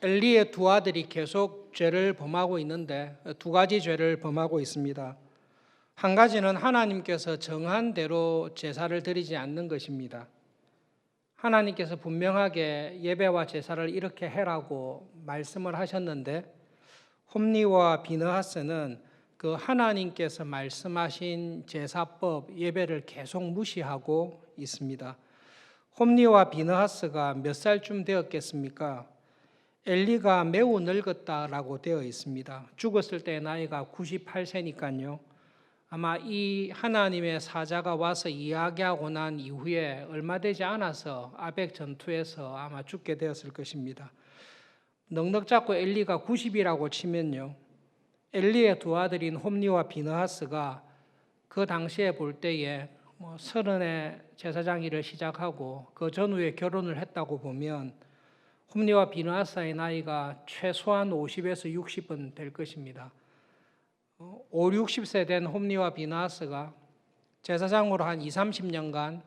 엘리의 두 아들이 계속 죄를 범하고 있는데 두 가지 죄를 범하고 있습니다. 한 가지는 하나님께서 정한 대로 제사를 드리지 않는 것입니다. 하나님께서 분명하게 예배와 제사를 이렇게 해라고 말씀을 하셨는데 홈리와 비느하스는 그 하나님께서 말씀하신 제사법, 예배를 계속 무시하고 있습니다. 홈리와 비느하스가 몇 살쯤 되었겠습니까? 엘리가 매우 늙었다라고 되어 있습니다. 죽었을 때 나이가 98세니까요. 아마 이 하나님의 사자가 와서 이야기하고 난 이후에 얼마 되지 않아서 아벡 전투에서 아마 죽게 되었을 것입니다. 넉넉 잡고 엘리가 90이라고 치면요. 엘리의 두 아들인 홈리와 비느하스가 그 당시에 볼 때에 30에 제사장 일을 시작하고 그 전후에 결혼을 했다고 보면 홈리와 비느하스의 나이가 최소한 50에서 60은 될 것입니다. 5, 60세 된 홈리와 비느하스가 제사장으로 한 2, 30년간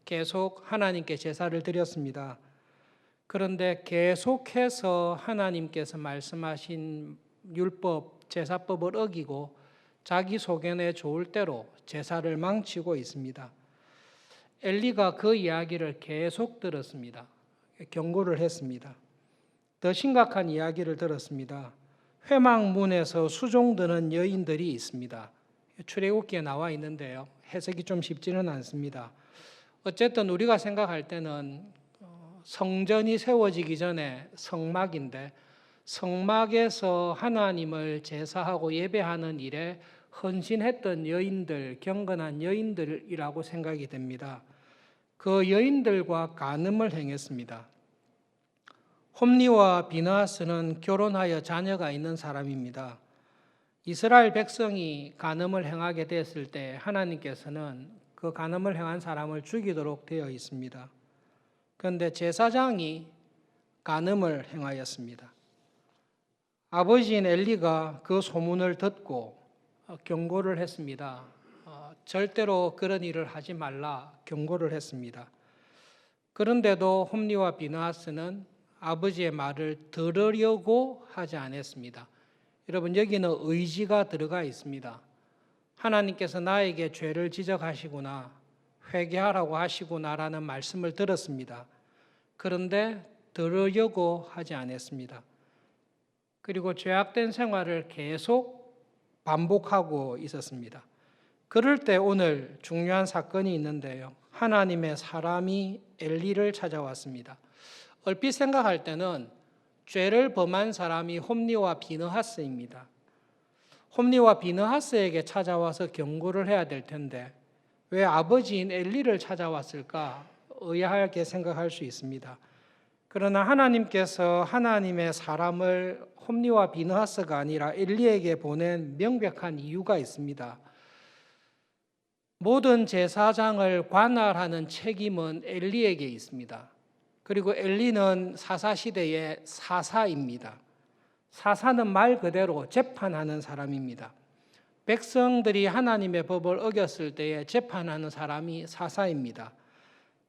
계속 하나님께 제사를 드렸습니다. 그런데 계속해서 하나님께서 말씀하신 율법, 제사법을 어기고 자기 소견에 좋을 대로 제사를 망치고 있습니다. 엘리가 그 이야기를 계속 들었습니다. 경고를 했습니다. 더 심각한 이야기를 들었습니다. 회막문에서 수종드는 여인들이 있습니다. 출애굽기에 나와 있는데요. 해석이 좀 쉽지는 않습니다. 어쨌든 우리가 생각할 때는 성전이 세워지기 전에 성막인데 성막에서 하나님을 제사하고 예배하는 일에 헌신했던 여인들, 경건한 여인들이라고 생각이 됩니다. 그 여인들과 간음을 행했습니다. 홈리와 비느하스는 결혼하여 자녀가 있는 사람입니다. 이스라엘 백성이 간음을 행하게 됐을 때 하나님께서는 그 간음을 행한 사람을 죽이도록 되어 있습니다. 그런데 제사장이 간음을 행하였습니다. 아버지인 엘리가 그 소문을 듣고 경고를 했습니다. 절대로 그런 일을 하지 말라 경고를 했습니다. 그런데도 홈리와 비느하스는 아버지의 말을 들으려고 하지 않았습니다. 여러분, 여기는 의지가 들어가 있습니다. 하나님께서 나에게 죄를 지적하시구나, 회개하라고 하시구나라는 말씀을 들었습니다. 그런데 들으려고 하지 않았습니다. 그리고 죄악된 생활을 계속 반복하고 있었습니다. 그럴 때 오늘 중요한 사건이 있는데요. 하나님의 사람이 엘리를 찾아왔습니다. 얼핏 생각할 때는 죄를 범한 사람이 홈리와 비느하스입니다. 홈리와 비느하스에게 찾아와서 경고를 해야 될 텐데 왜 아버지인 엘리를 찾아왔을까 의아하게 생각할 수 있습니다. 그러나 하나님께서 하나님의 사람을 홈리와 비느하스가 아니라 엘리에게 보낸 명백한 이유가 있습니다. 모든 제사장을 관할하는 책임은 엘리에게 있습니다. 그리고 엘리는 사사시대의 사사입니다. 사사는 말 그대로 재판하는 사람입니다. 백성들이 하나님의 법을 어겼을 때에 재판하는 사람이 사사입니다.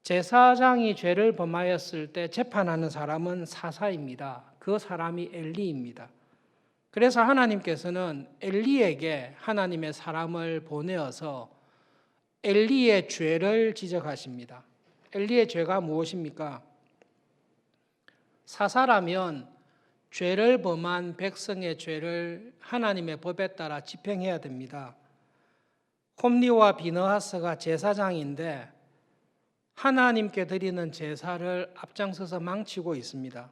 제사장이 죄를 범하였을 때 재판하는 사람은 사사입니다. 그 사람이 엘리입니다. 그래서 하나님께서는 엘리에게 하나님의 사람을 보내어서 엘리의 죄를 지적하십니다. 엘리의 죄가 무엇입니까? 사사라면 죄를 범한 백성의 죄를 하나님의 법에 따라 집행해야 됩니다. 홈리와 비느하스가 제사장인데 하나님께 드리는 제사를 앞장서서 망치고 있습니다.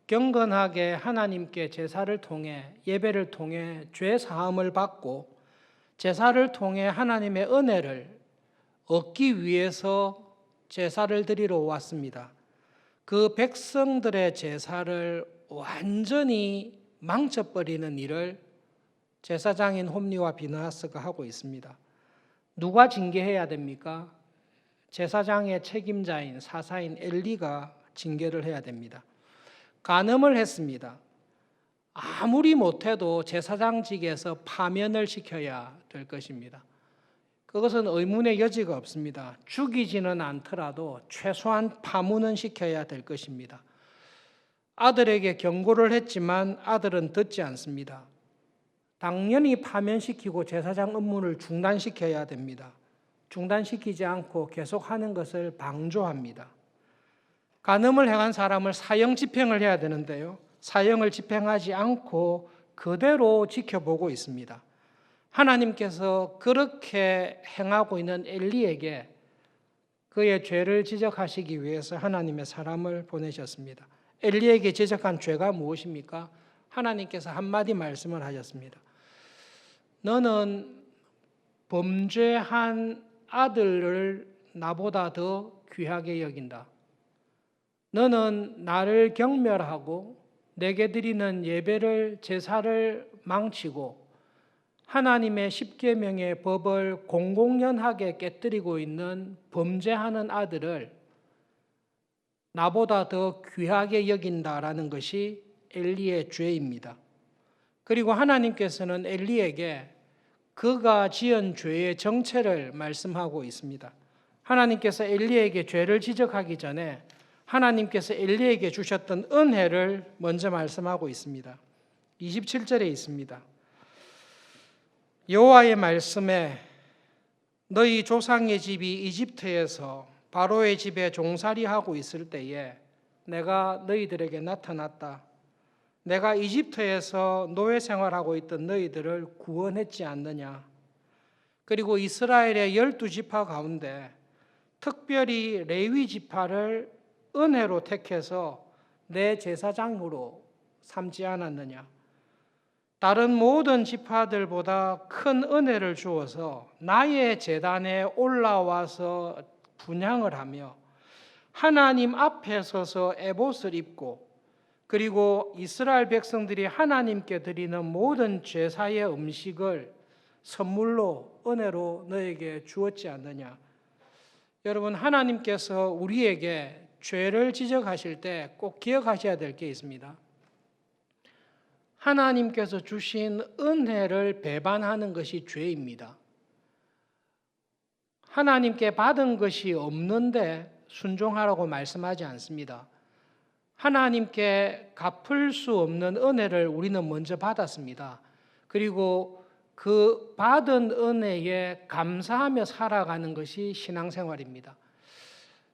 경건하게 하나님께 제사를 통해 예배를 통해 죄 사함을 받고 제사를 통해 하나님의 은혜를 얻기 위해서 제사를 드리러 왔습니다. 그 백성들의 제사를 완전히 망쳐버리는 일을 제사장인 홈리와 비느하스가 하고 있습니다. 누가 징계해야 됩니까? 제사장의 책임자인 사사인 엘리가 징계를 해야 됩니다. 간음을 했습니다. 아무리 못해도 제사장직에서 파면을 시켜야 될 것입니다. 그것은 의문의 여지가 없습니다. 죽이지는 않더라도 최소한 파문은 시켜야 될 것입니다. 아들에게 경고를 했지만 아들은 듣지 않습니다. 당연히 파면시키고 제사장 업무를 중단시켜야 됩니다. 중단시키지 않고 계속하는 것을 방조합니다. 간음을 행한 사람을 사형 집행을 해야 되는데요. 사형을 집행하지 않고 그대로 지켜보고 있습니다. 하나님께서 그렇게 행하고 있는 엘리에게 그의 죄를 지적하시기 위해서 하나님의 사람을 보내셨습니다. 엘리에게 지적한 죄가 무엇입니까? 하나님께서 한마디 말씀을 하셨습니다. 너는 범죄한 아들을 나보다 더 귀하게 여긴다. 너는 나를 경멸하고 내게 드리는 예배를 제사를 망치고 하나님의 십계명의 법을 공공연하게 깨뜨리고 있는 범죄하는 아들을 나보다 더 귀하게 여긴다라는 것이 엘리의 죄입니다. 그리고 하나님께서는 엘리에게 그가 지은 죄의 정체를 말씀하고 있습니다. 하나님께서 엘리에게 죄를 지적하기 전에 하나님께서 엘리에게 주셨던 은혜를 먼저 말씀하고 있습니다. 27절에 있습니다. 여호와의 말씀에 너희 조상의 집이 이집트에서 바로의 집에 종살이하고 있을 때에 내가 너희들에게 나타났다. 내가 이집트에서 노예 생활하고 있던 너희들을 구원했지 않느냐. 그리고 이스라엘의 12지파 가운데 특별히 레위 지파를 은혜로 택해서 내 제사장으로 삼지 않았느냐. 다른 모든 지파들보다 큰 은혜를 주어서 나의 제단에 올라와서 분향을 하며 하나님 앞에 서서 에봇을 입고 그리고 이스라엘 백성들이 하나님께 드리는 모든 제사의 음식을 선물로 은혜로 너에게 주었지 않느냐. 여러분, 하나님께서 우리에게 죄를 지적하실 때 꼭 기억하셔야 될 게 있습니다. 하나님께서 주신 은혜를 배반하는 것이 죄입니다. 하나님께 받은 것이 없는데 순종하라고 말씀하지 않습니다. 하나님께 갚을 수 없는 은혜를 우리는 먼저 받았습니다. 그리고 그 받은 은혜에 감사하며 살아가는 것이 신앙생활입니다.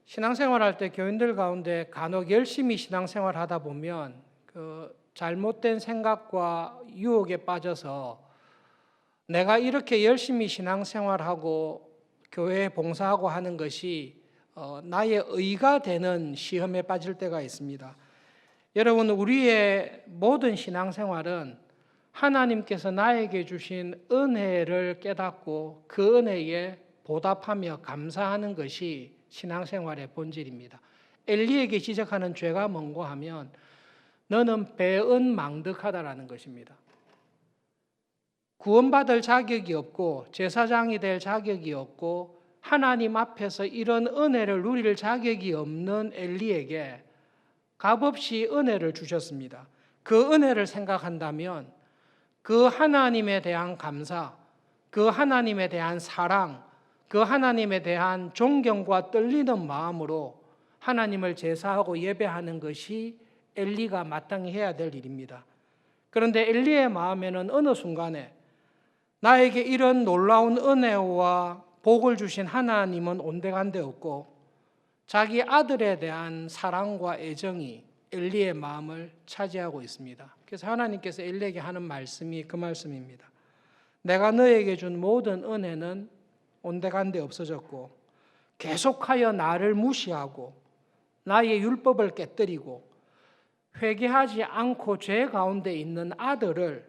신앙생활할 때 교인들 가운데 간혹 열심히 신앙생활하다 보면 그 잘못된 생각과 유혹에 빠져서 내가 이렇게 열심히 신앙생활하고 교회에 봉사하고 하는 것이 나의 의가 되는 시험에 빠질 때가 있습니다. 여러분, 우리의 모든 신앙생활은 하나님께서 나에게 주신 은혜를 깨닫고 그 은혜에 보답하며 감사하는 것이 신앙생활의 본질입니다. 엘리에게 지적하는 죄가 뭔고 하면 너는 배은망덕하다라는 것입니다. 구원받을 자격이 없고 제사장이 될 자격이 없고 하나님 앞에서 이런 은혜를 누릴 자격이 없는 엘리에게 값없이 은혜를 주셨습니다. 그 은혜를 생각한다면 그 하나님에 대한 감사, 그 하나님에 대한 사랑, 그 하나님에 대한 존경과 떨리는 마음으로 하나님을 제사하고 예배하는 것이 엘리가 마땅히 해야 될 일입니다. 그런데 엘리의 마음에는 어느 순간에 나에게 이런 놀라운 은혜와 복을 주신 하나님은 온데간데 없고 자기 아들에 대한 사랑과 애정이 엘리의 마음을 차지하고 있습니다. 그래서 하나님께서 엘리에게 하는 말씀이 그 말씀입니다. 내가 너에게 준 모든 은혜는 온데간데 없어졌고 계속하여 나를 무시하고 나의 율법을 깨뜨리고 회개하지 않고 죄 가운데 있는 아들을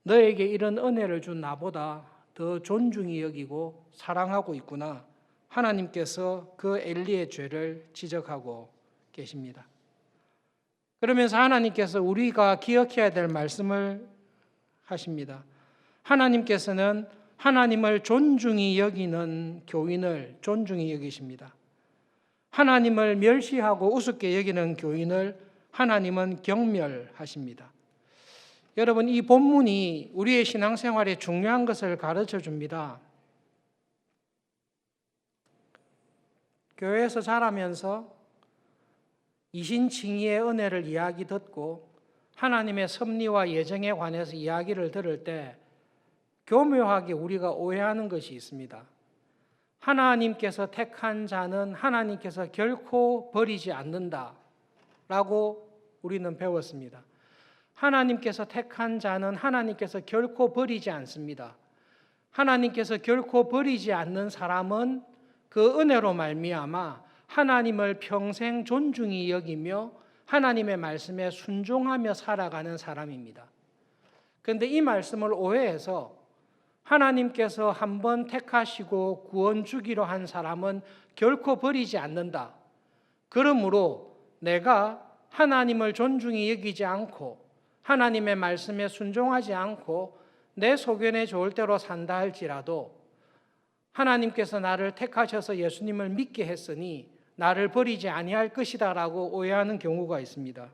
너에게 이런 은혜를 준 나보다 더 존중히 여기고 사랑하고 있구나. 하나님께서 그 엘리의 죄를 지적하고 계십니다. 그러면서 하나님께서 우리가 기억해야 될 말씀을 하십니다. 하나님께서는 하나님을 존중히 여기는 교인을 존중히 여기십니다. 하나님을 멸시하고 우습게 여기는 교인을 하나님은 경멸하십니다. 여러분, 이 본문이 우리의 신앙생활에 중요한 것을 가르쳐 줍니다. 교회에서 자라면서 이신칭의의 은혜를 이야기 듣고 하나님의 섭리와 예정에 관해서 이야기를 들을 때 교묘하게 우리가 오해하는 것이 있습니다. 하나님께서 택한 자는 하나님께서 결코 버리지 않는다라고 우리는 배웠습니다. 하나님께서 택한 자는 하나님께서 결코 버리지 않습니다. 하나님께서 결코 버리지 않는 사람은 그 은혜로 말미암아 하나님을 평생 존중히 여기며 하나님의 말씀에 순종하며 살아가는 사람입니다. 그런데 이 말씀을 오해해서 하나님께서 한번 택하시고 구원 주기로 한 사람은 결코 버리지 않는다. 그러므로 내가 하나님을 존중히 여기지 않고 하나님의 말씀에 순종하지 않고 내 소견에 좋을 대로 산다 할지라도 하나님께서 나를 택하셔서 예수님을 믿게 했으니 나를 버리지 아니할 것이다라고 오해하는 경우가 있습니다.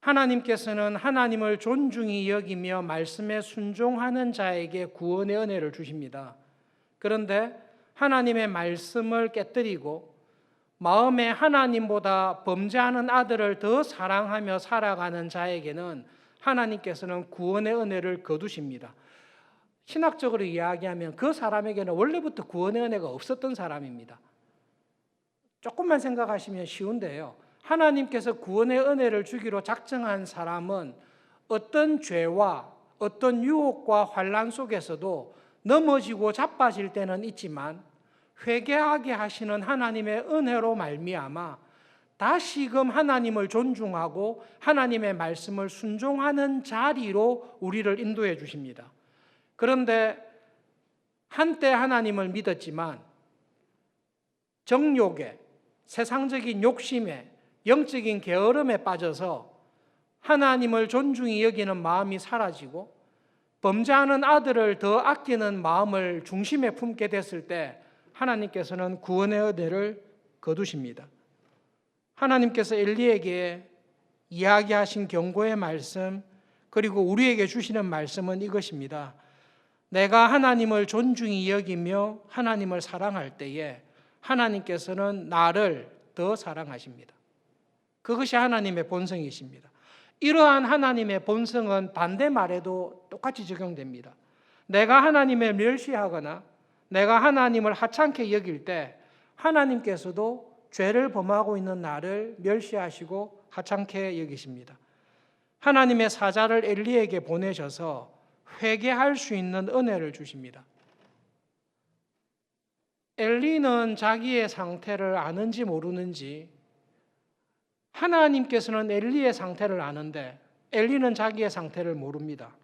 하나님께서는 하나님을 존중히 여기며 말씀에 순종하는 자에게 구원의 은혜를 주십니다. 그런데 하나님의 말씀을 깨뜨리고 마음에 하나님보다 범죄하는 아들을 더 사랑하며 살아가는 자에게는 하나님께서는 구원의 은혜를 거두십니다. 신학적으로 이야기하면 그 사람에게는 원래부터 구원의 은혜가 없었던 사람입니다. 조금만 생각하시면 쉬운데요. 하나님께서 구원의 은혜를 주기로 작정한 사람은 어떤 죄와 어떤 유혹과 환난 속에서도 넘어지고 자빠질 때는 있지만 회개하게 하시는 하나님의 은혜로 말미암아 다시금 하나님을 존중하고 하나님의 말씀을 순종하는 자리로 우리를 인도해 주십니다. 그런데 한때 하나님을 믿었지만 정욕에, 세상적인 욕심에, 영적인 게으름에 빠져서 하나님을 존중히 여기는 마음이 사라지고 범죄하는 아들을 더 아끼는 마음을 중심에 품게 됐을 때 하나님께서는 구원의 은혜를 거두십니다. 하나님께서 엘리에게 이야기하신 경고의 말씀 그리고 우리에게 주시는 말씀은 이것입니다. 내가 하나님을 존중히 여기며 하나님을 사랑할 때에 하나님께서는 나를 더 사랑하십니다. 그것이 하나님의 본성이십니다. 이러한 하나님의 본성은 반대말에도 똑같이 적용됩니다. 내가 하나님을 멸시하거나 내가 하나님을 하찮게 여길 때 하나님께서도 죄를 범하고 있는 나를 멸시하시고 하찮게 여기십니다. 하나님의 사자를 엘리에게 보내셔서 회개할 수 있는 은혜를 주십니다. 엘리는 자기의 상태를 아는지 모르는지 하나님께서는 엘리의 상태를 아는데 엘리는 자기의 상태를 모릅니다.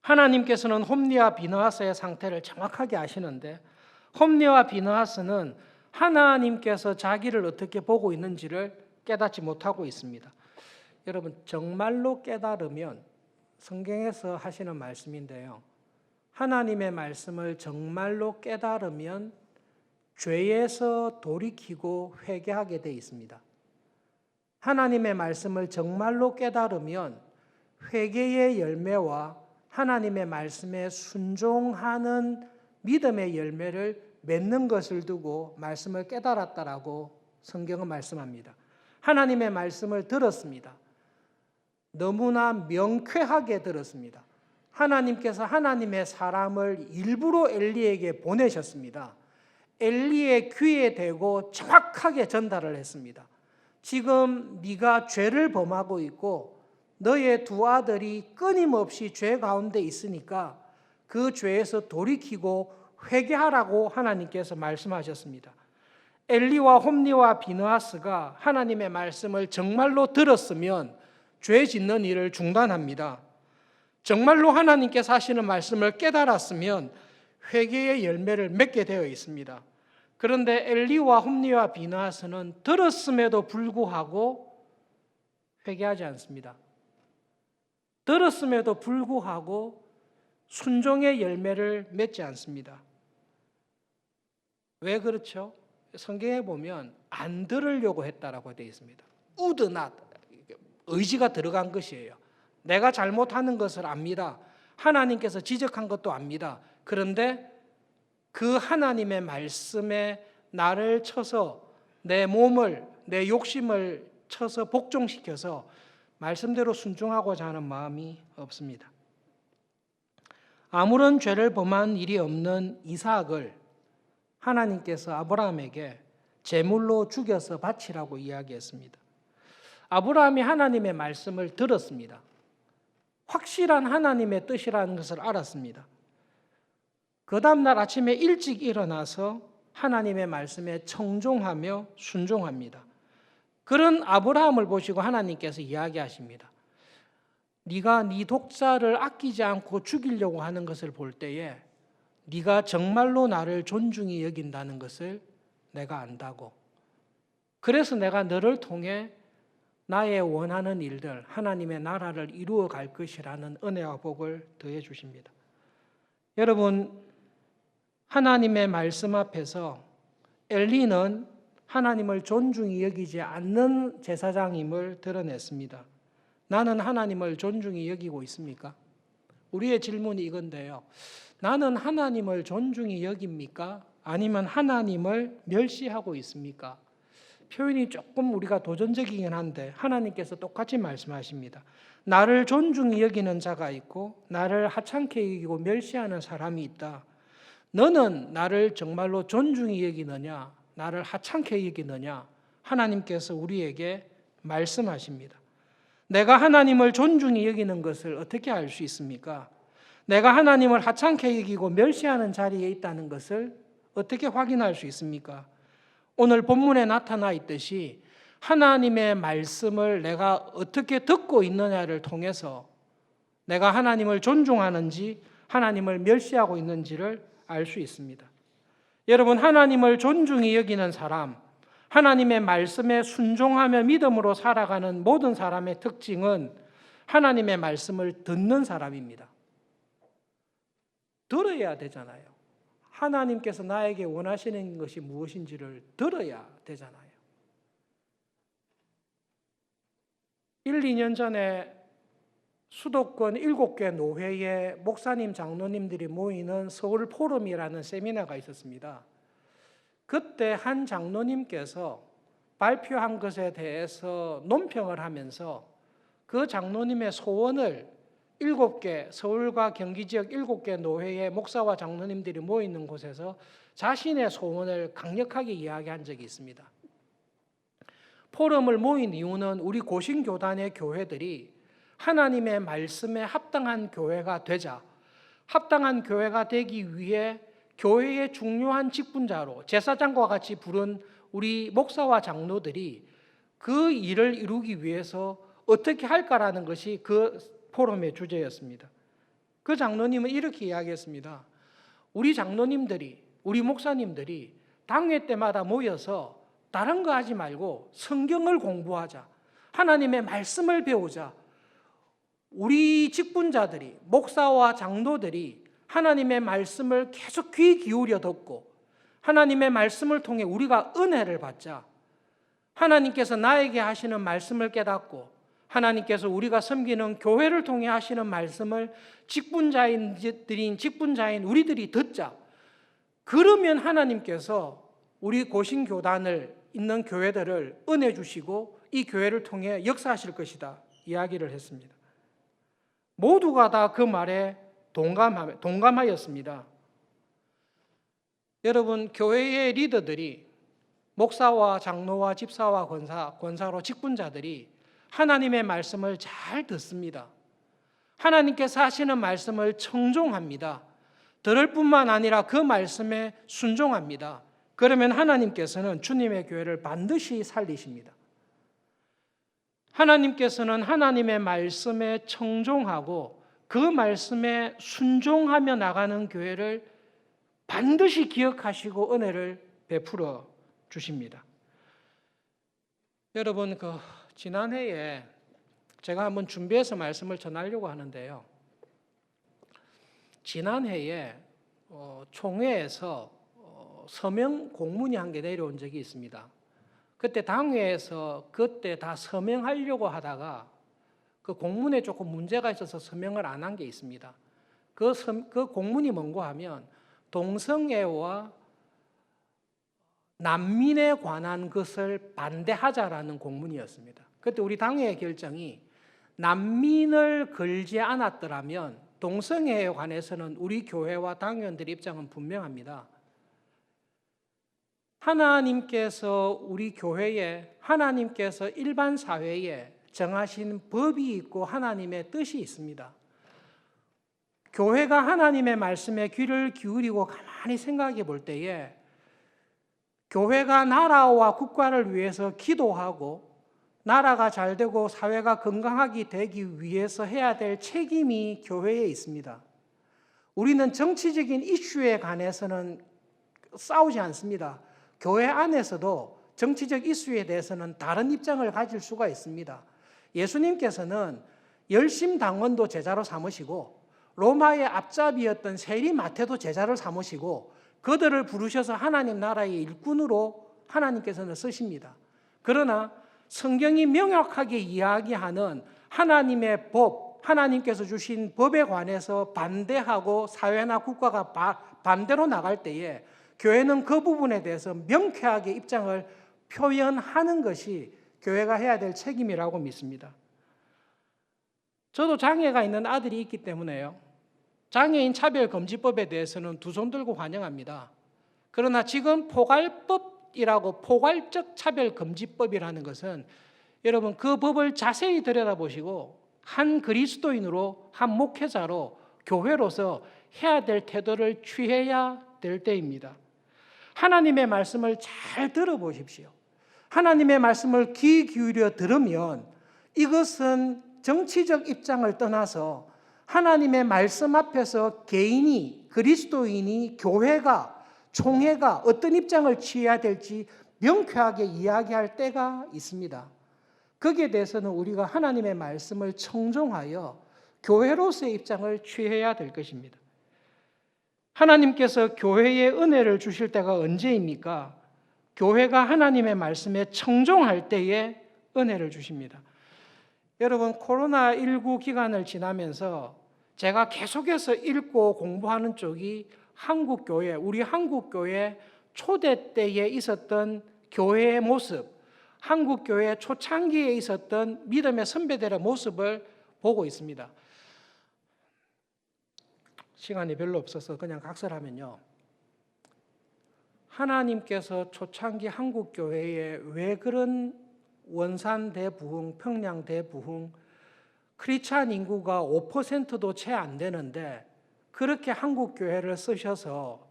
하나님께서는 홈리와 비느하스의 상태를 정확하게 아시는데 홈리와 비느하스는 하나님께서 자기를 어떻게 보고 있는지를 깨닫지 못하고 있습니다. 여러분 정말로 깨달으면 성경에서 하시는 말씀인데요. 하나님의 말씀을 정말로 깨달으면 죄에서 돌이키고 회개하게 되어 있습니다. 하나님의 말씀을 정말로 깨달으면 회개의 열매와 하나님의 말씀에 순종하는 믿음의 열매를 맺는 것을 두고 말씀을 깨달았다라고 성경은 말씀합니다. 하나님의 말씀을 들었습니다. 너무나 명쾌하게 들었습니다. 하나님께서 하나님의 사람을 일부러 엘리에게 보내셨습니다. 엘리의 귀에 대고 정확하게 전달을 했습니다. 지금 네가 죄를 범하고 있고 너의 두 아들이 끊임없이 죄 가운데 있으니까 그 죄에서 돌이키고 회개하라고 하나님께서 말씀하셨습니다. 엘리와 홈리와 비느하스가 하나님의 말씀을 정말로 들었으면 죄 짓는 일을 중단합니다. 정말로 하나님께서 하시는 말씀을 깨달았으면 회개의 열매를 맺게 되어 있습니다. 그런데 엘리와 홈리와 비느하스는 들었음에도 불구하고 회개하지 않습니다. 들었음에도 불구하고 순종의 열매를 맺지 않습니다. 왜 그렇죠? 성경에 보면 안 들으려고 했다라고 되어 있습니다. would not, 의지가 들어간 것이에요. 내가 잘못하는 것을 압니다. 하나님께서 지적한 것도 압니다. 그런데 그 하나님의 말씀에 나를 쳐서 내 몸을, 내 욕심을 쳐서 복종시켜서 말씀대로 순종하고자 하는 마음이 없습니다. 아무런 죄를 범한 일이 없는 이삭을 하나님께서 아브라함에게 제물로 죽여서 바치라고 이야기했습니다. 아브라함이 하나님의 말씀을 들었습니다. 확실한 하나님의 뜻이라는 것을 알았습니다. 그 다음날 아침에 일찍 일어나서 하나님의 말씀에 청종하며 순종합니다. 그런 아브라함을 보시고 하나님께서 이야기하십니다. 네가 네 독자를 아끼지 않고 죽이려고 하는 것을 볼 때에 네가 정말로 나를 존중히 여긴다는 것을 내가 안다고. 그래서 내가 너를 통해 나의 원하는 일들, 하나님의 나라를 이루어 갈 것이라는 은혜와 복을 더해 주십니다. 여러분, 하나님의 말씀 앞에서 엘리는 하나님을 존중히 여기지 않는 제사장임을 드러냈습니다. 나는 하나님을 존중히 여기고 있습니까? 우리의 질문이 이건데요. 나는 하나님을 존중히 여깁니까? 아니면 하나님을 멸시하고 있습니까? 표현이 조금 우리가 도전적이긴 한데 하나님께서 똑같이 말씀하십니다. 나를 존중히 여기는 자가 있고 나를 하찮게 여기고 멸시하는 사람이 있다. 너는 나를 정말로 존중히 여기느냐, 나를 하찮게 여기느냐? 하나님께서 우리에게 말씀하십니다. 내가 하나님을 존중히 여기는 것을 어떻게 알 수 있습니까? 내가 하나님을 하찮게 여기고 멸시하는 자리에 있다는 것을 어떻게 확인할 수 있습니까? 오늘 본문에 나타나 있듯이 하나님의 말씀을 내가 어떻게 듣고 있느냐를 통해서 내가 하나님을 존중하는지 하나님을 멸시하고 있는지를 알 수 있습니다. 여러분, 하나님을 존중히 여기는 사람, 하나님의 말씀에 순종하며 믿음으로 살아가는 모든 사람의 특징은 하나님의 말씀을 듣는 사람입니다. 들어야 되잖아요. 하나님께서 나에게 원하시는 것이 무엇인지를 들어야 되잖아요. 1, 2년 전에 수도권 7개 노회의 목사님, 장로님들이 모이는 서울 포럼이라는 세미나가 있었습니다. 그때 한 장로님께서 발표한 것에 대해서 논평을 하면서 그 장로님의 소원을 7개, 서울과 경기 지역 7개 노회의 목사와 장로님들이 모이는 곳에서 자신의 소원을 강력하게 이야기한 적이 있습니다. 포럼을 모인 이유는 우리 고신교단의 교회들이 하나님의 말씀에 합당한 교회가 되자, 합당한 교회가 되기 위해 교회의 중요한 직분자로 제사장과 같이 부른 우리 목사와 장로들이 그 일을 이루기 위해서 어떻게 할까라는 것이 그 포럼의 주제였습니다. 그 장로님은 이렇게 이야기했습니다. 우리 장로님들이, 우리 목사님들이 당회 때마다 모여서 다른 거 하지 말고 성경을 공부하자, 하나님의 말씀을 배우자. 우리 직분자들이, 목사와 장로들이 하나님의 말씀을 계속 귀 기울여 듣고 하나님의 말씀을 통해 우리가 은혜를 받자. 하나님께서 나에게 하시는 말씀을 깨닫고 하나님께서 우리가 섬기는 교회를 통해 하시는 말씀을 직분자인 우리들이 듣자. 그러면 하나님께서 우리 고신교단을 있는 교회들을 은혜 주시고 이 교회를 통해 역사하실 것이다 이야기를 했습니다. 모두가 다 그 말에 동감하였습니다. 여러분, 교회의 리더들이, 목사와 장로와 집사와 권사로 직분자들이 하나님의 말씀을 잘 듣습니다. 하나님께서 하시는 말씀을 청종합니다. 들을 뿐만 아니라 그 말씀에 순종합니다. 그러면 하나님께서는 주님의 교회를 반드시 살리십니다. 하나님께서는 하나님의 말씀에 청종하고 그 말씀에 순종하며 나가는 교회를 반드시 기억하시고 은혜를 베풀어 주십니다. 여러분, 지난해에 제가 한번 준비해서 말씀을 전하려고 하는데요. 지난해에 총회에서 서명 공문이 한 개 내려온 적이 있습니다. 그때 당회에서 그때 다 서명하려고 하다가 그 공문에 조금 문제가 있어서 서명을 안 한 게 있습니다. 그 공문이 뭔고 하면 동성애와 난민에 관한 것을 반대하자라는 공문이었습니다. 그때 우리 당회의 결정이 난민을 걸지 않았더라면 동성애에 관해서는 우리 교회와 당회원들의 입장은 분명합니다. 하나님께서 우리 교회에, 하나님께서 일반 사회에 정하신 법이 있고 하나님의 뜻이 있습니다. 교회가 하나님의 말씀에 귀를 기울이고 가만히 생각해 볼 때에 교회가 나라와 국가를 위해서 기도하고 나라가 잘 되고 사회가 건강하게 되기 위해서 해야 될 책임이 교회에 있습니다. 우리는 정치적인 이슈에 관해서는 싸우지 않습니다. 교회 안에서도 정치적 이슈에 대해서는 다른 입장을 가질 수가 있습니다. 예수님께서는 열심당원도 제자로 삼으시고 로마의 앞잡이였던 세리마태도 제자를 삼으시고 그들을 부르셔서 하나님 나라의 일꾼으로 하나님께서는 쓰십니다. 그러나 성경이 명확하게 이야기하는 하나님의 법, 하나님께서 주신 법에 관해서 반대하고 사회나 국가가 반대로 나갈 때에 교회는 그 부분에 대해서 명쾌하게 입장을 표현하는 것이 교회가 해야 될 책임이라고 믿습니다. 저도 장애가 있는 아들이 있기 때문에요. 장애인 차별금지법에 대해서는 두 손 들고 환영합니다. 그러나 지금 포괄법이라고 포괄적 차별금지법이라는 것은 여러분 그 법을 자세히 들여다보시고 한 그리스도인으로 한 목회자로 교회로서 해야 될 태도를 취해야 될 때입니다. 하나님의 말씀을 잘 들어보십시오. 하나님의 말씀을 귀 기울여 들으면 이것은 정치적 입장을 떠나서 하나님의 말씀 앞에서 개인이, 그리스도인이, 교회가, 총회가 어떤 입장을 취해야 될지 명쾌하게 이야기할 때가 있습니다. 거기에 대해서는 우리가 하나님의 말씀을 청종하여 교회로서의 입장을 취해야 될 것입니다. 하나님께서 교회에 은혜를 주실 때가 언제입니까? 교회가 하나님의 말씀에 청종할 때에 은혜를 주십니다. 여러분 코로나19 기간을 지나면서 제가 계속해서 읽고 공부하는 쪽이 한국교회, 우리 한국교회 초대 때에 있었던 교회의 모습, 한국교회 초창기에 있었던 믿음의 선배들의 모습을 보고 있습니다. 시간이 별로 없어서 그냥 각설하면요. 하나님께서 초창기 한국교회에 왜 그런 원산 대부흥, 평양 대부흥, 크리스찬 인구가 5%도 채 안 되는데 그렇게 한국교회를 쓰셔서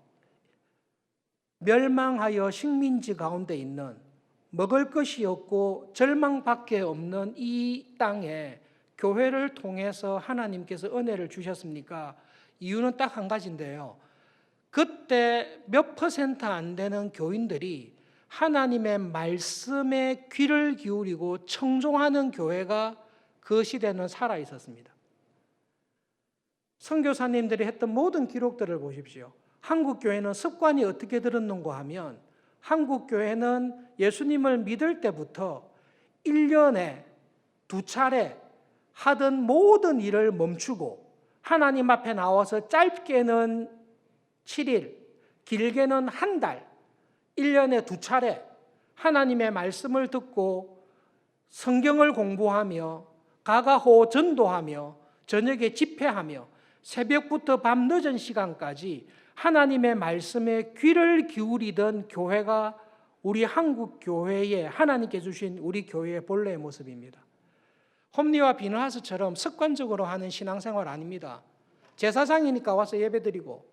멸망하여 식민지 가운데 있는 먹을 것이 없고 절망밖에 없는 이 땅에 교회를 통해서 하나님께서 은혜를 주셨습니까? 이유는 딱 한 가지인데요. 그때 몇 퍼센트 안 되는 교인들이 하나님의 말씀에 귀를 기울이고 청종하는 교회가 그 시대는 살아 있었습니다. 선교사님들이 했던 모든 기록들을 보십시오. 한국 교회는 습관이 어떻게 들었는가 하면 한국 교회는 예수님을 믿을 때부터 1년에 2차례 하던 모든 일을 멈추고 하나님 앞에 나와서 짧게는 7일, 길게는 한 달, 1년에 2차례 하나님의 말씀을 듣고 성경을 공부하며 가가호 전도하며 저녁에 집회하며 새벽부터 밤 늦은 시간까지 하나님의 말씀에 귀를 기울이던 교회가 우리 한국 교회에 하나님께 주신 우리 교회의 본래의 모습입니다. 홈리와 비너하스처럼 습관적으로 하는 신앙생활 아닙니다. 제사장이니까 와서 예배드리고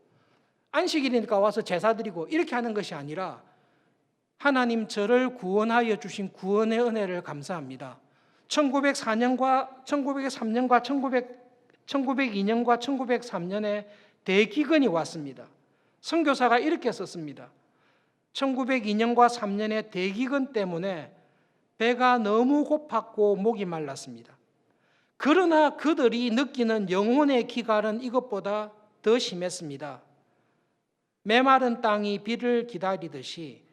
안식일이니까 와서 제사드리고 이렇게 하는 것이 아니라 하나님 저를 구원하여 주신 구원의 은혜를 감사합니다. 1903년과 1902년과 1903년에 대기근이 왔습니다. 선교사가 이렇게 썼습니다. 1902년과 3년에 대기근 때문에 배가 너무 고팠고 목이 말랐습니다. 그러나 그들이 느끼는 영혼의 기갈은 이것보다 더 심했습니다. 메마른 땅이 비를 기다리듯이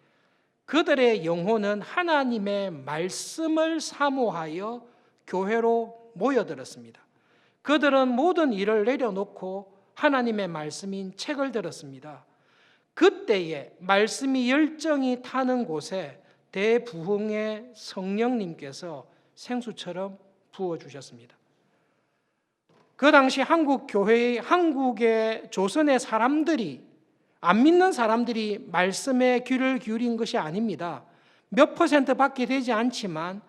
그들의 영혼은 하나님의 말씀을 사모하여 교회로 모여들었습니다. 그들은 모든 일을 내려놓고 하나님의 말씀인 책을 들었습니다. 그때에 말씀이 열정이 타는 곳에 대부흥의 성령님께서 생수처럼 부어주셨습니다. 그 당시 한국의 조선의 사람들이, 안 믿는 사람들이 말씀에 귀를 기울인 것이 아닙니다. 몇 퍼센트 밖에 되지 않지만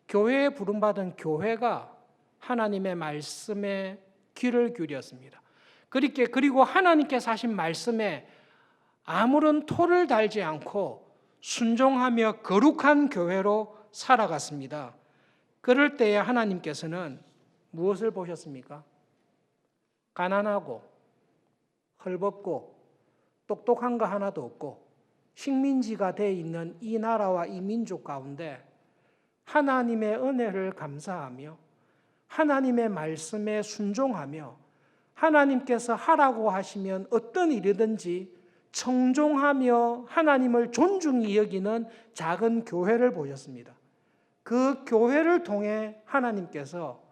교회에 부름받은 교회가 하나님의 말씀에 귀를 기울였습니다. 그리고 하나님께서 하신 말씀에 아무런 토를 달지 않고 순종하며 거룩한 교회로 살아갔습니다. 그럴 때에 하나님께서는 무엇을 보셨습니까? 가난하고 헐벗고 똑똑한 거 하나도 없고 식민지가 돼 있는 이 나라와 이 민족 가운데 하나님의 은혜를 감사하며 하나님의 말씀에 순종하며 하나님께서 하라고 하시면 어떤 일이든지 청종하며 하나님을 존중히 여기는 작은 교회를 보셨습니다. 그 교회를 통해 하나님께서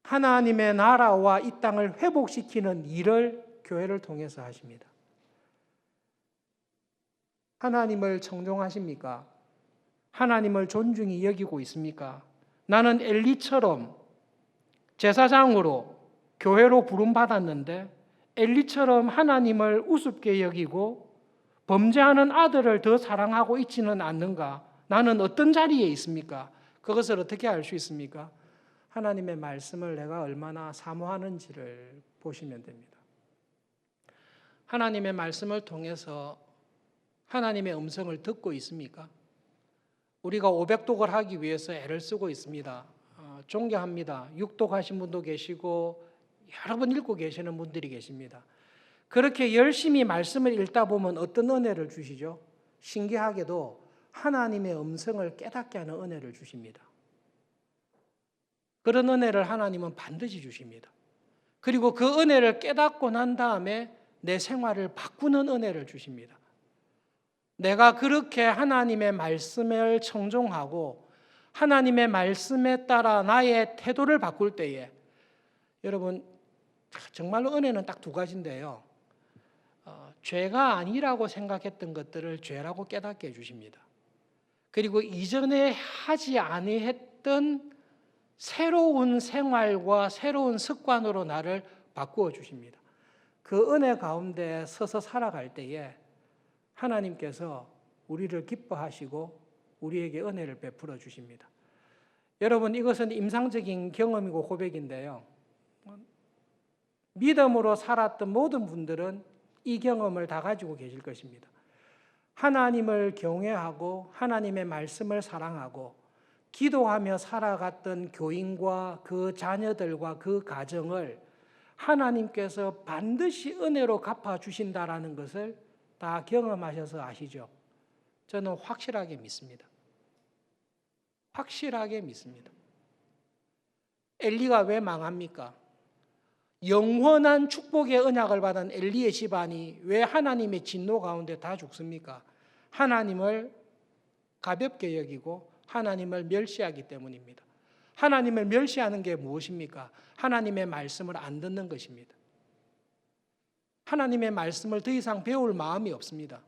하나님의 나라와 이 땅을 회복시키는 일을 교회를 통해서 하십니다. 하나님을 청종하십니까? 하나님을 존중히 여기고 있습니까? 나는 엘리처럼 제사장으로 교회로 부름받았는데 엘리처럼 하나님을 우습게 여기고 범죄하는 아들을 더 사랑하고 있지는 않는가? 나는 어떤 자리에 있습니까? 그것을 어떻게 알 수 있습니까? 하나님의 말씀을 내가 얼마나 사모하는지를 보시면 됩니다. 하나님의 말씀을 통해서 하나님의 음성을 듣고 있습니까? 우리가 500독을 하기 위해서 애를 쓰고 있습니다. 존경합니다. 6독 하신 분도 계시고 여러 번 읽고 계시는 분들이 계십니다. 그렇게 열심히 말씀을 읽다 보면 어떤 은혜를 주시죠? 신기하게도 하나님의 음성을 깨닫게 하는 은혜를 주십니다. 그런 은혜를 하나님은 반드시 주십니다. 그리고 그 은혜를 깨닫고 난 다음에 내 생활을 바꾸는 은혜를 주십니다. 내가 그렇게 하나님의 말씀을 청종하고 하나님의 말씀에 따라 나의 태도를 바꿀 때에 여러분 정말로 은혜는 딱 두 가지인데요. 죄가 아니라고 생각했던 것들을 죄라고 깨닫게 해주십니다. 그리고 이전에 하지 아니했던 새로운 생활과 새로운 습관으로 나를 바꾸어 주십니다. 그 은혜 가운데 서서 살아갈 때에 하나님께서 우리를 기뻐하시고 우리에게 은혜를 베풀어 주십니다. 여러분 이것은 임상적인 경험이고 고백인데요. 믿음으로 살았던 모든 분들은 이 경험을 다 가지고 계실 것입니다. 하나님을 경외하고 하나님의 말씀을 사랑하고 기도하며 살아갔던 교인과 그 자녀들과 그 가정을 하나님께서 반드시 은혜로 갚아주신다라는 것을 다 경험하셔서 아시죠? 저는 확실하게 믿습니다. 확실하게 믿습니다. 엘리가 왜 망합니까? 영원한 축복의 언약을 받은 엘리의 집안이 왜 하나님의 진노 가운데 다 죽습니까? 하나님을 가볍게 여기고 하나님을 멸시하기 때문입니다. 하나님을 멸시하는 게 무엇입니까? 하나님의 말씀을 안 듣는 것입니다. 하나님의 말씀을 더 이상 배울 마음이 없습니다.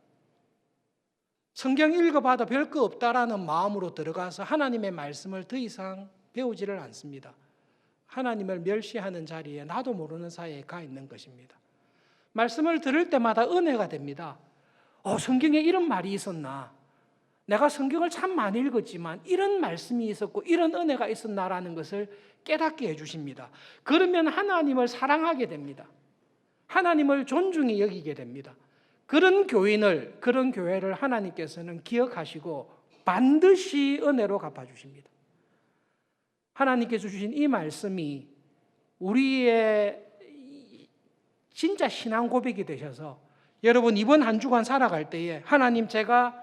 성경 읽어봐도 별 거 없다라는 마음으로 들어가서 하나님의 말씀을 더 이상 배우지를 않습니다. 하나님을 멸시하는 자리에 나도 모르는 사이에 가 있는 것입니다. 말씀을 들을 때마다 은혜가 됩니다. 성경에 이런 말이 있었나? 내가 성경을 참 많이 읽었지만 이런 말씀이 있었고 이런 은혜가 있었나라는 것을 깨닫게 해주십니다. 그러면 하나님을 사랑하게 됩니다. 하나님을 존중히 여기게 됩니다. 그런 교회를 하나님께서는 기억하시고 반드시 은혜로 갚아주십니다. 하나님께서 주신 이 말씀이 우리의 진짜 신앙 고백이 되셔서 여러분 이번 한 주간 살아갈 때에 제가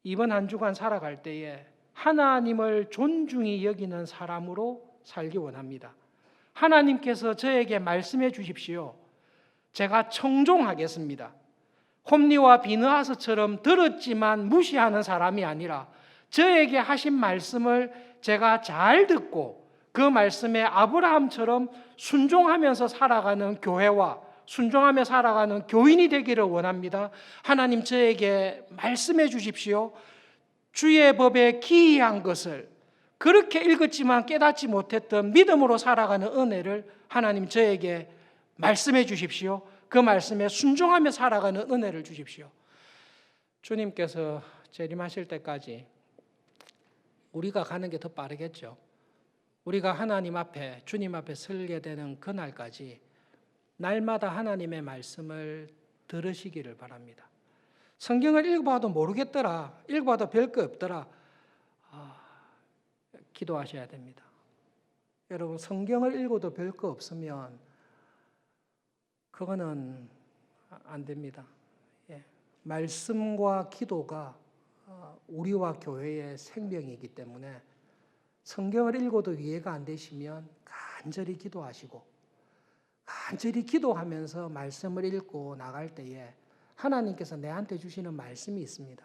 이번 한 주간 살아갈 때에 하나님을 존중히 여기는 사람으로 살기 원합니다. 하나님께서 저에게 말씀해 주십시오. 제가 청종하겠습니다. 홈리와 비느하스처럼 들었지만 무시하는 사람이 아니라 저에게 하신 말씀을 제가 잘 듣고 그 말씀에 아브라함처럼 순종하면서 살아가는 교회와 순종하며 살아가는 교인이 되기를 원합니다. 하나님 저에게 말씀해 주십시오. 주의 법에 기이한 것을 그렇게 읽었지만 깨닫지 못했던 믿음으로 살아가는 은혜를 하나님 저에게 말씀해 주십시오. 그 말씀에 순종하며 살아가는 은혜를 주십시오. 주님께서 재림하실 때까지 우리가 가는 게 더 빠르겠죠. 우리가 하나님 앞에, 주님 앞에 설게 되는 그날까지 날마다 하나님의 말씀을 들으시기를 바랍니다. 성경을 읽어봐도 모르겠더라, 읽어봐도 별거 없더라, 기도하셔야 됩니다. 여러분, 성경을 읽어도 별거 없으면 그거는 안 됩니다. 말씀과 기도가 우리와 교회의 생명이기 때문에 성경을 읽어도 이해가 안 되시면 간절히 기도하시고, 간절히 기도하면서 말씀을 읽고 나갈 때에 하나님께서 내한테 주시는 말씀이 있습니다.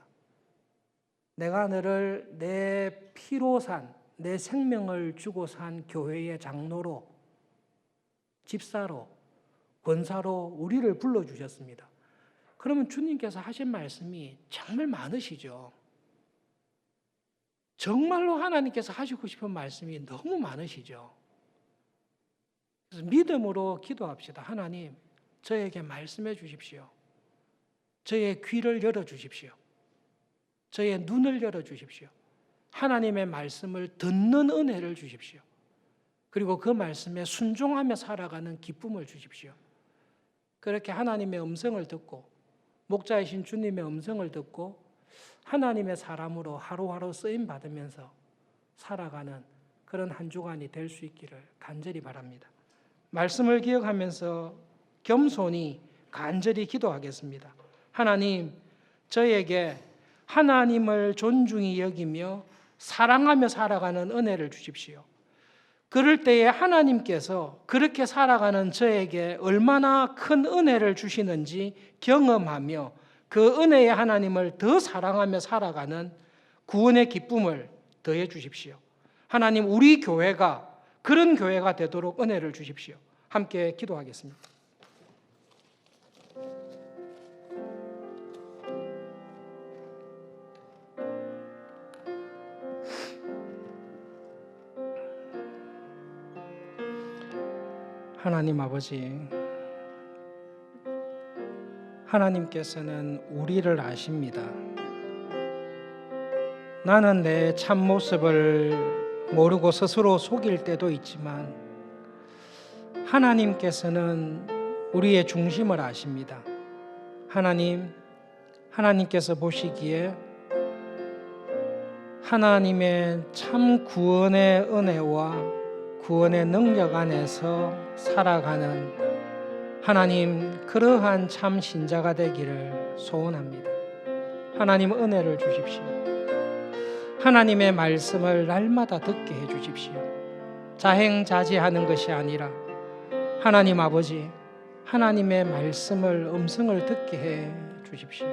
내가 너를 내 피로 산, 내 생명을 주고 산 교회의 장로로, 집사로, 권사로 우리를 불러주셨습니다. 그러면 주님께서 하신 말씀이 정말 많으시죠. 정말로 하나님께서 하시고 싶은 말씀이 너무 많으시죠. 그래서 믿음으로 기도합시다. 하나님, 저에게 말씀해 주십시오. 저의 귀를 열어주십시오. 저의 눈을 열어주십시오. 하나님의 말씀을 듣는 은혜를 주십시오. 그리고 그 말씀에 순종하며 살아가는 기쁨을 주십시오. 그렇게 하나님의 음성을 듣고, 목자이신 주님의 음성을 듣고 하나님의 사람으로 하루하루 쓰임 받으면서 살아가는 그런 한 주간이 될 수 있기를 간절히 바랍니다. 말씀을 기억하면서 겸손히 간절히 기도하겠습니다. 하나님, 저에게 하나님을 존중히 여기며 사랑하며 살아가는 은혜를 주십시오. 그럴 때에 하나님께서 그렇게 살아가는 저에게 얼마나 큰 은혜를 주시는지 경험하며 그 은혜의 하나님을 더 사랑하며 살아가는 구원의 기쁨을 더해 주십시오. 하나님, 우리 교회가 그런 교회가 되도록 은혜를 주십시오. 함께 기도하겠습니다. 하나님 아버지, 하나님께서는 우리를 아십니다. 나는 내 참모습을 모르고 스스로 속일 때도 있지만 하나님께서는 우리의 중심을 아십니다. 하나님께서 보시기에 하나님의 참 구원의 은혜와 구원의 능력 안에서 살아가는 하나님, 그러한 참 신자가 되기를 소원합니다. 하나님, 은혜를 주십시오. 하나님의 말씀을 날마다 듣게 해 주십시오. 자행자제하는 것이 아니라 하나님 아버지, 하나님의 말씀을, 음성을 듣게 해 주십시오.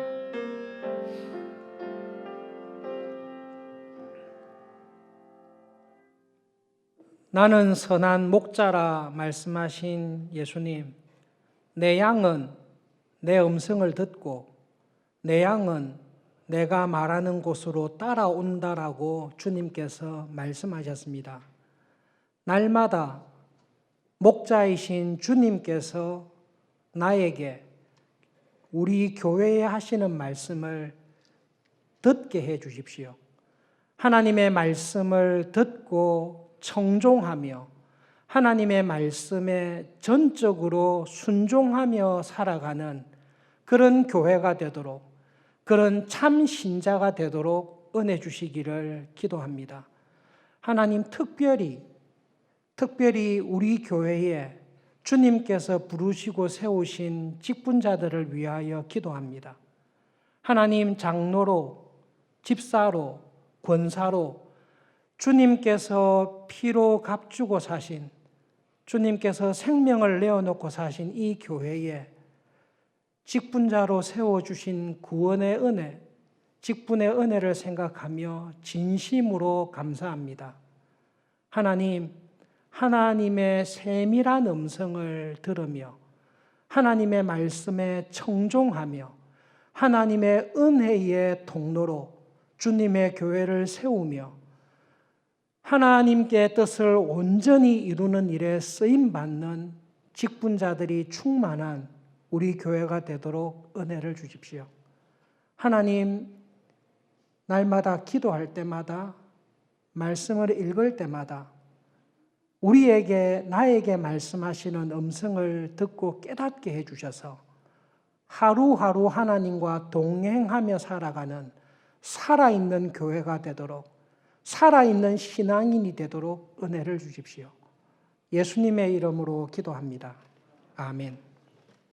나는 선한 목자라 말씀하신 예수님, 내 양은 내 음성을 듣고 내 양은 내가 말하는 곳으로 따라온다라고 주님께서 말씀하셨습니다. 날마다 목자이신 주님께서 나에게 우리 교회에 하시는 말씀을 듣게 해 주십시오. 하나님의 말씀을 듣고 청종하며 하나님의 말씀에 전적으로 순종하며 살아가는 그런 교회가 되도록, 그런 참 신자가 되도록 은혜 주시기를 기도합니다. 하나님, 특별히 우리 교회에 주님께서 부르시고 세우신 직분자들을 위하여 기도합니다. 하나님, 장로로, 집사로, 권사로 주님께서 피로 값주고 사신, 주님께서 생명을 내어놓고 사신 이 교회에 직분자로 세워주신 구원의 은혜, 직분의 은혜를 생각하며 진심으로 감사합니다. 하나님, 하나님의 세밀한 음성을 들으며 하나님의 말씀에 청종하며 하나님의 은혜의 통로로 주님의 교회를 세우며 하나님께 뜻을 온전히 이루는 일에 쓰임받는 직분자들이 충만한 우리 교회가 되도록 은혜를 주십시오. 하나님, 날마다 기도할 때마다 말씀을 읽을 때마다 나에게 말씀하시는 음성을 듣고 깨닫게 해주셔서 하루하루 하나님과 동행하며 살아가는 살아있는 교회가 되도록, 살아있는 신앙인이 되도록 은혜를 주십시오. 예수님의 이름으로 기도합니다. 아멘.